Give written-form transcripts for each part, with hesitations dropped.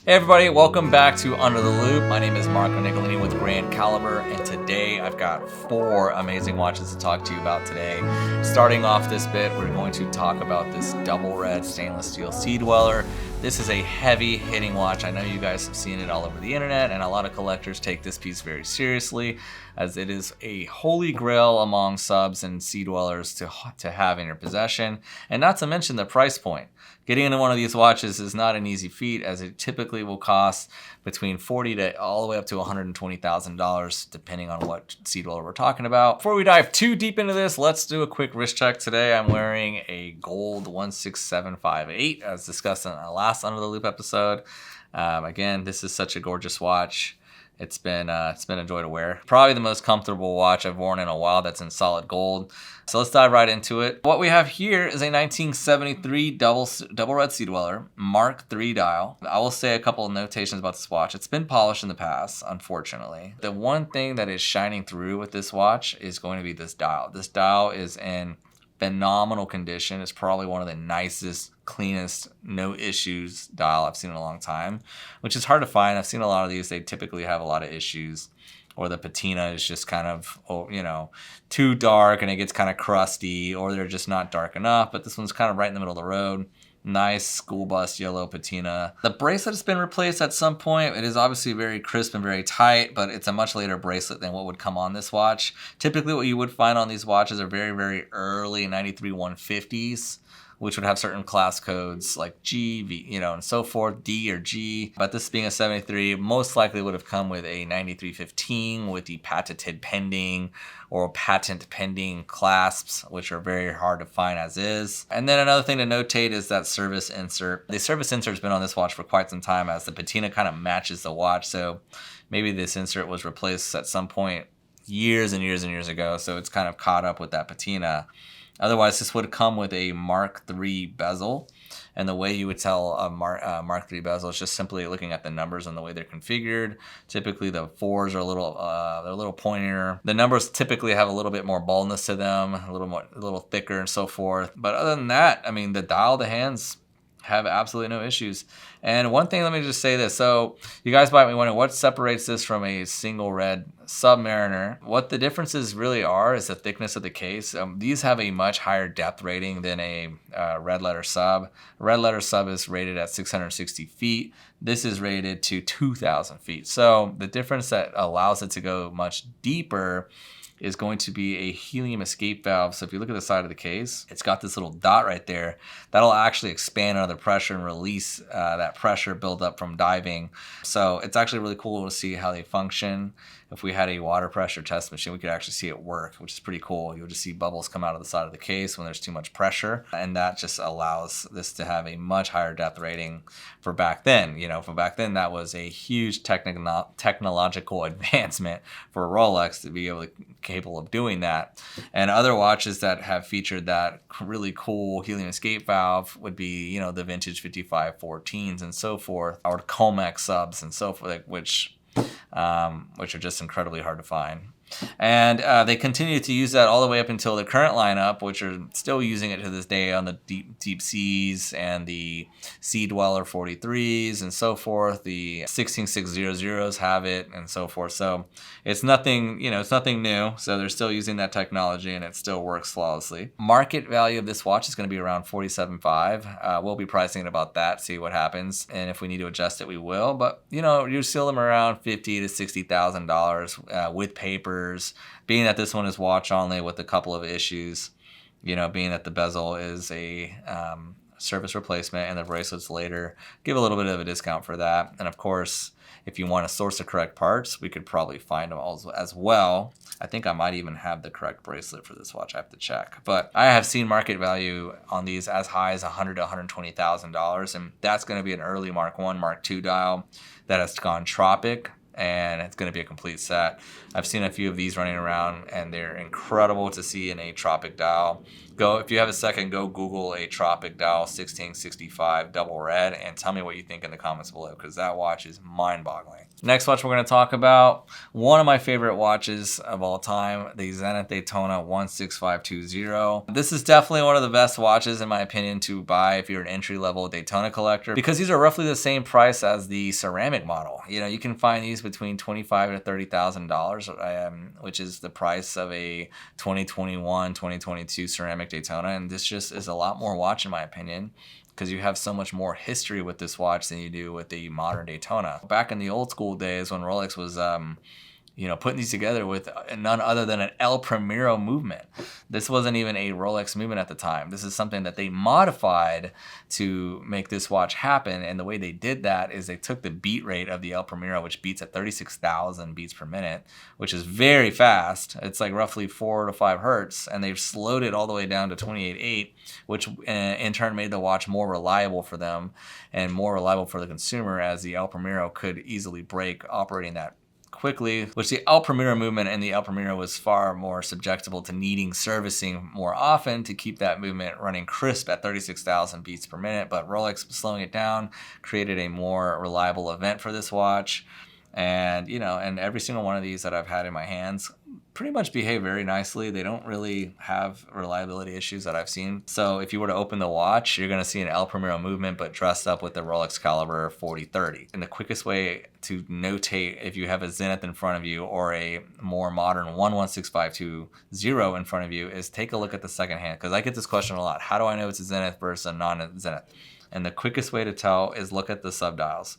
Hey everybody, welcome back to Under the Loop. My name is Marco Nicolini with Grand Caliber, and today I've got 4 amazing watches to talk to you about today. Starting off this bit, we're going to talk about this double red stainless steel Sea Dweller. This is a heavy hitting watch. I know you guys have seen it all over the internet, and a lot of collectors take this piece very seriously, as it is a holy grail among subs and Sea Dwellers to have in your possession, and not to mention the price point. Getting into one of these watches is not an easy feat, as it typically will cost between $40,000 to all the way up to $120,000, depending on what Sea Dweller we're talking about. Before we dive too deep into this, let's do a quick wrist check. Today I'm wearing a gold 16758, as discussed in the last Under the Loop episode. Again, this is such a gorgeous watch. It's been a joy to wear. Probably the most comfortable watch I've worn in a while that's in solid gold. So let's dive right into it. What we have here is a 1973 double red Sea Dweller Mark III dial. I will say a couple of notations about this watch. It's been polished in the past, unfortunately. The one thing that is shining through with this watch is going to be this dial. This dial is in phenomenal condition. It's probably one of the nicest, cleanest, no issues dial I've seen in a long time, which is hard to find. I've seen a lot of these. They typically have a lot of issues, or the patina is just kind of, too dark and it gets kind of crusty, or they're just not dark enough. But this one's kind of right in the middle of the road. Nice school bus yellow patina. The bracelet has been replaced at some point. It is obviously very crisp and very tight, but it's a much later bracelet than what would come on this watch. Typically what you would find on these watches are very, very early 93 150s, which would have certain class codes like G, V, and so forth, D or G. But this being a 73, most likely would have come with a 9315 with the patented pending or patent pending clasps, which are very hard to find as is. And then another thing to notate is that service insert. The service insert has been on this watch for quite some time, as the patina kind of matches the watch. So maybe this insert was replaced at some point years and years and years ago. So it's kind of caught up with that patina. Otherwise, this would come with a Mark III bezel. And the way you would tell a Mark III bezel is just simply looking at the numbers and the way they're configured. Typically, the 4s are a little pointier. The numbers typically have a little bit more boldness to them, a little thicker and so forth. But other than that, the dial, the hands have absolutely no issues. And one thing, let me just say this. So you guys might be wondering, what separates this from a single red Submariner? What the differences really are is the thickness of the case. These have a much higher depth rating than a red letter sub. Red letter sub is rated at 660 feet. This is rated to 2,000 feet. So the difference that allows it to go much deeper is going to be a helium escape valve. So if you look at the side of the case, it's got this little dot right there. That'll actually expand under the pressure and release that pressure buildup from diving. So it's actually really cool to see how they function. If we had a water pressure test machine, we could actually see it work, which is pretty cool. You'll just see bubbles come out of the side of the case when there's too much pressure. And that just allows this to have a much higher depth rating for back then. For back then, that was a huge technological advancement for Rolex to be capable of doing that. And other watches that have featured that really cool helium escape valve would be, the vintage 5514s and so forth, or Comex subs and so forth, which are just incredibly hard to find. And they continue to use that all the way up until the current lineup, which are still using it to this day on the deep seas and the Sea Dweller 43s and so forth. The 16600s have it and so forth. So it's nothing, it's nothing new. So they're still using that technology and it still works flawlessly. Market value of this watch is going to be around $47,500. We'll be pricing it about that, see what happens. And if we need to adjust it, we will. But, you still them around $50,000 to $60,000 with paper. Being that this one is watch only with a couple of issues, being that the bezel is a service replacement and the bracelets later, give a little bit of a discount for that. And of course, if you want to source the correct parts, we could probably find them as well. I think I might even have the correct bracelet for this watch. I have to check. But I have seen market value on these as high as $100,000 to $120,000, and that's going to be an early Mark I, Mark II dial that has gone tropic. And it's going to be a complete set. I've seen a few of these running around, and they're incredible to see in a tropic dial. if you have a second, go Google a Tropic Dial 1665 double red and tell me what you think in the comments below, because that watch is mind-boggling. Next watch we're going to talk about, one of my favorite watches of all time, the Zenith Daytona 16520. This is definitely one of the best watches in my opinion to buy if you're an entry-level Daytona collector, because these are roughly the same price as the ceramic model. You know, you can find these between $25,000 to $30,000, which is the price of a 2021, 2022 ceramic Daytona, and this just is a lot more watch in my opinion, because you have so much more history with this watch than you do with the modern Daytona. Back in the old school days when Rolex was putting these together with none other than an El Primero movement. This wasn't even a Rolex movement at the time. This is something that they modified to make this watch happen, and the way they did that is they took the beat rate of the El Primero, which beats at 36,000 beats per minute, which is very fast. It's like roughly 4 to 5 hertz, and they've slowed it all the way down to 28.8, which in turn made the watch more reliable for them and more reliable for the consumer, as the El Primero could easily break operating that quickly, which the El Primero movement and the El Primero was far more susceptible to needing servicing more often to keep that movement running crisp at 36,000 beats per minute. But Rolex slowing it down created a more reliable event for this watch. And, and every single one of these that I've had in my hands pretty much behave very nicely. They don't really have reliability issues that I've seen. So if you were to open the watch, you're going to see an El Primero movement, but dressed up with the Rolex Caliber 4030. And the quickest way to notate if you have a Zenith in front of you or a more modern 16520 in front of you is take a look at the second hand, because I get this question a lot. How do I know it's a Zenith versus a non-Zenith? And the quickest way to tell is look at the subdials.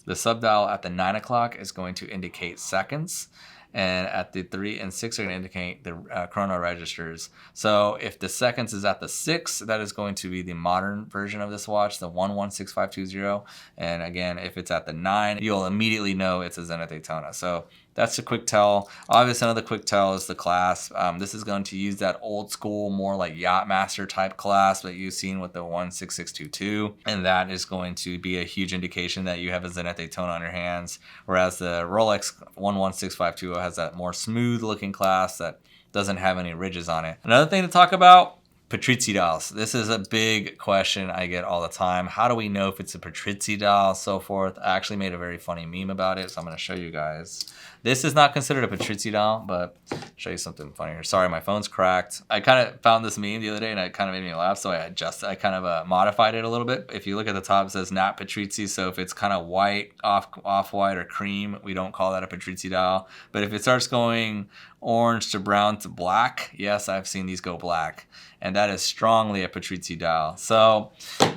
The subdial at the 9 o'clock is going to indicate seconds, and at the 3 and 6 are going to indicate the chrono registers. So if the seconds is at the 6, that is going to be the modern version of this watch, the 16520. And again, if it's at the 9, you'll immediately know it's a Zenith Daytona. So that's a quick tell. Obviously, another quick tell is the clasp. This is going to use that old school, more like Yachtmaster type clasp that you've seen with the 16622. And that is going to be a huge indication that you have a Zenith Daytona on your hands. Whereas the Rolex 11652 has that more smooth looking clasp that doesn't have any ridges on it. Another thing to talk about, Patrizzi dials. This is a big question I get all the time. How do we know if it's a Patrizzi dial, so forth? I actually made a very funny meme about it, so I'm going to show you guys. This is not considered a Patrizzi dial, but I'll show you something funny here. Sorry, my phone's cracked. I kind of found this meme the other day, and it kind of made me laugh, so I kind of modified it a little bit. If you look at the top, it says not Patrizzi, so if it's kind of white, off-white, or cream, we don't call that a Patrizzi dial. But if it starts going orange to brown to black, yes, I've seen these go black, and that is strongly a Patrizzi dial. So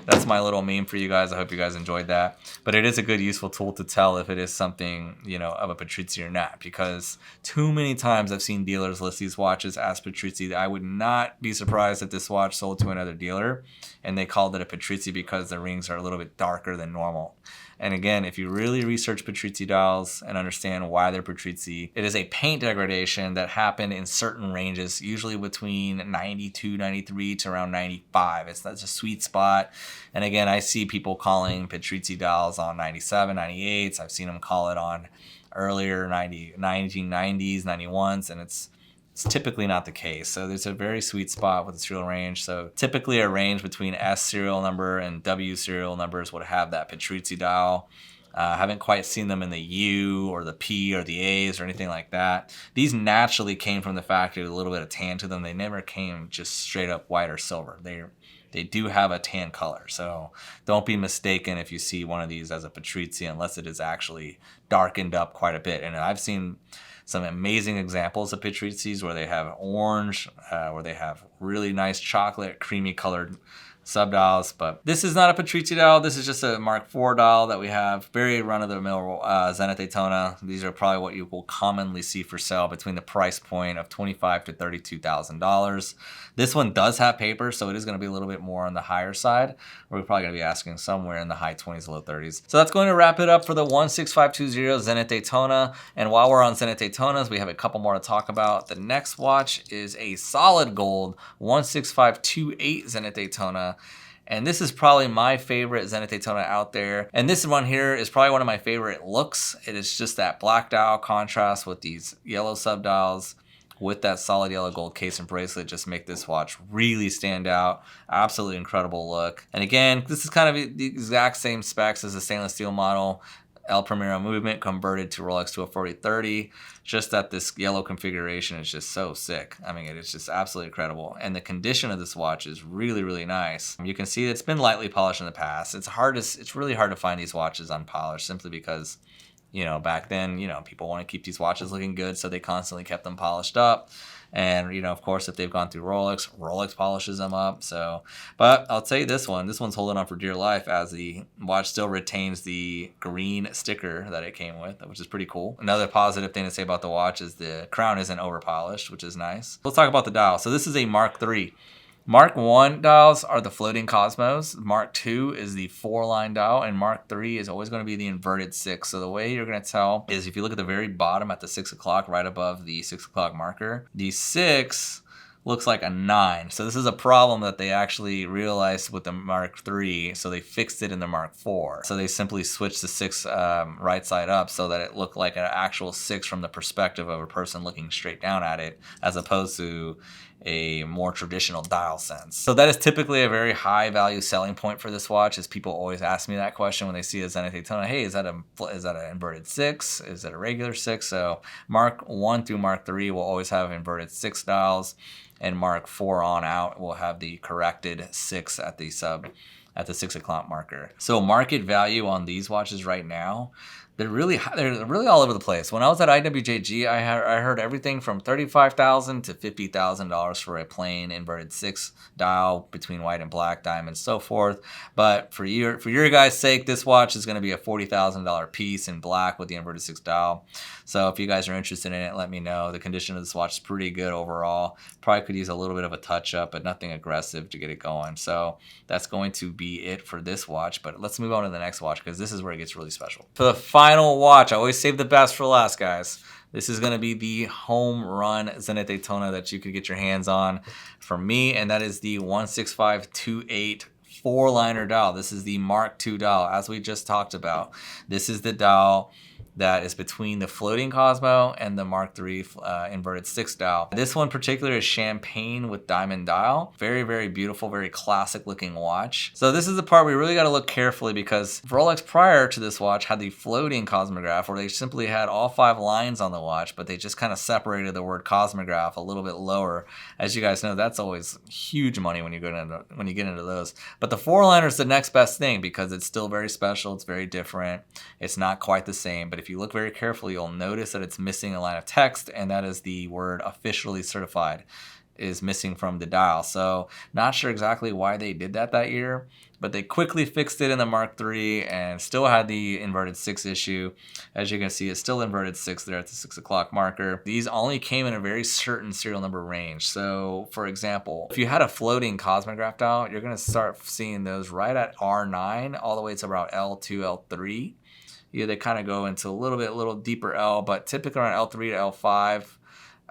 that's my little meme for you guys. I hope you guys enjoyed that. But it is a good, useful tool to tell if it is something, of a Patrizzi or not, because too many times I've seen dealers list these watches as Patrizzi. I would not be surprised if this watch sold to another dealer and they called it a Patrizzi because the rings are a little bit darker than normal. And again, if you really research Patrizzi dials and understand why they're Patrizzi, it is a paint degradation that happened in certain ranges, usually between 92, 93 to around 95. That's a sweet spot. And again, I see people calling Patrizzi dials on 97, 98s. I've seen them call it on earlier 1990s, 91s, and it's typically not the case. So there's a very sweet spot with the serial range. So typically a range between S serial number and W serial numbers would have that Patrizzi dial. Haven't quite seen them in the U or the P or the A's or anything like that. These naturally came from the factory with a little bit of tan to them. They never came just straight up white or silver. They do have a tan color. So don't be mistaken if you see one of these as a Patrizzi unless it is actually darkened up quite a bit. And I've seen some amazing examples of Patrizzis where they have orange, where they have really nice chocolate, creamy colored subdials. But this is not a Patrizzi dial. This is just a Mark IV dial that we have. Very run-of-the-mill Zenith Daytona. These are probably what you will commonly see for sale between the price point of $25,000 to $32,000. This one does have paper, so it is going to be a little bit more on the higher side. We're probably going to be asking somewhere in the high 20s, low 30s. So that's going to wrap it up for the 16520 Zenith Daytona. And while we're on Zenith Daytonas, we have a couple more to talk about. The next watch is a solid gold 16528 Zenith Daytona. And this is probably my favorite Zenith Daytona out there. And this one here is probably one of my favorite looks. It is just that black dial contrast with these yellow subdials. with that solid yellow gold case and bracelet just make this watch really stand out. Absolutely incredible look. And again, this is kind of the exact same specs as the stainless steel model. El Primero movement converted to Rolex to a 4030, just that this yellow configuration is just so sick. I mean, it's just absolutely incredible. And the condition of this watch is really, really nice. You can see it's been lightly polished in the past. It's really hard to find these watches unpolished simply because, you know, back then, you know, people want to keep these watches looking good, so they constantly kept them polished up. And, you know, of course, if they've gone through Rolex polishes them up. So, but I'll tell you this one's holding on for dear life, as the watch still retains the green sticker that it came with, which is pretty cool. Another positive thing to say about the watch is the crown isn't over polished, which is nice. Let's talk about the dial. So this is a Mark III. Mark 1 dials are the floating Cosmos. Mark 2 is the 4-line dial, and Mark 3 is always going to be the inverted 6. So the way you're going to tell is if you look at the very bottom at the 6 o'clock, right above the 6 o'clock marker, the 6 looks like a 9. So this is a problem that they actually realized with the Mark III, so they fixed it in the Mark IV. So they simply switched the 6 right side up so that it looked like an actual 6 from the perspective of a person looking straight down at it, as opposed to a more traditional dial sense. So that is typically a very high value selling point for this watch, as people always ask me that question when they see a Zenith Daytona. Hey, is that an inverted 6? Is that a regular 6? So Mark 1 through Mark 3 will always have inverted 6 dials, and Mark 4 on out will have the corrected 6 at the 6 o'clock marker. So market value on these watches right now, they're really all over the place. When I was at IWJG, I heard everything from $35,000 to $50,000 for a plain inverted 6 dial between white and black diamonds, so forth. But for your guys' sake, this watch is going to be a $40,000 piece in black with the inverted 6 dial. So if you guys are interested in it, let me know. The condition of this watch is pretty good overall. Probably could use a little bit of a touch up, but nothing aggressive to get it going. So that's going to be it for this watch. But let's move on to the next watch, because this is where it gets really special. For the final watch, I always save the best for last, guys. This is going to be the home run Zenith Daytona that you could get your hands on from me, and that is the 16528 4-liner dial. This is the Mark II dial, as we just talked about. This is the dial that is between the floating Cosmo and the Mark III inverted 6 dial. This one in particular is champagne with diamond dial. Very, very beautiful, very classic looking watch. So this is the part we really got to look carefully, because Rolex prior to this watch had the floating Cosmograph, where they simply had all 5 lines on the watch, but they just kind of separated the word Cosmograph a little bit lower. As you guys know, that's always huge money when you get into those. But the 4-liner is the next best thing, because it's still very special, it's very different, it's not quite the same. But if you look very carefully, you'll notice that it's missing a line of text, and that is the word officially certified is missing from the dial. So not sure exactly why they did that year, but they quickly fixed it in the Mark III and still had the inverted 6 issue. As you can see, it's still inverted 6 there at the 6 o'clock marker. These only came in a very certain serial number range. So for example, if you had a floating Cosmograph dial, you're going to start seeing those right at R9 all the way to about L2, L3. Yeah, they kind of go into a little deeper L, but typically around L3 to L5,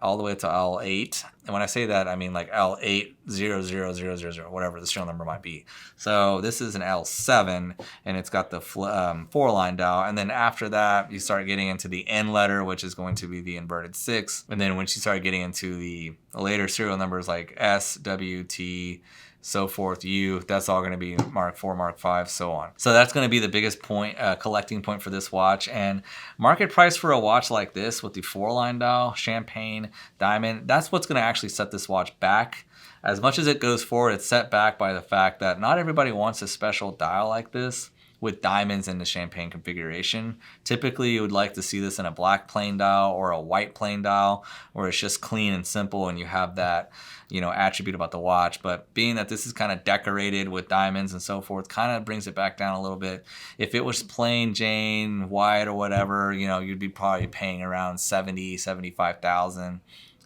all the way to L8. And when I say that, I mean like L80000, whatever the serial number might be. So this is an L7, and it's got the 4-line dial. And then after that, you start getting into the N letter, which is going to be the inverted 6. And then once you start getting into the later serial numbers like S, W, T, so forth, U, that's all going to be Mark IV, Mark V, so on. So that's going to be the biggest point, collecting point for this watch. And market price for a watch like this with the 4-line dial, champagne, diamond, that's what's going to actually set this watch back. As much as it goes forward, it's set back by the fact that not everybody wants a special dial like this with diamonds in the champagne configuration. Typically, you would like to see this in a black plain dial or a white plain dial, where it's just clean and simple and you have that, you know, attribute about the watch. But being that this is kind of decorated with diamonds and so forth, kind of brings it back down a little bit. If it was plain Jane, white or whatever, you know, you'd be probably paying around $70,000, $75,000.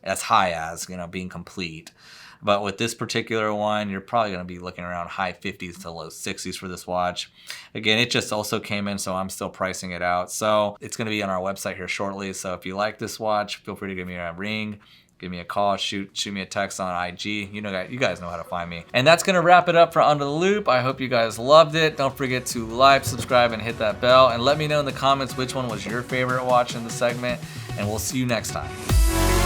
That's high as, you know, being complete. But with this particular one, you're probably going to be looking around high 50s to low 60s for this watch. Again, it just also came in, so I'm still pricing it out. So it's going to be on our website here shortly. So if you like this watch, feel free to give me a ring, give me a call, shoot me a text on IG. You guys know how to find me. And that's going to wrap it up for Under the Loop. I hope you guys loved it. Don't forget to like, subscribe, and hit that bell. And let me know in the comments which one was your favorite watch in the segment. And we'll see you next time.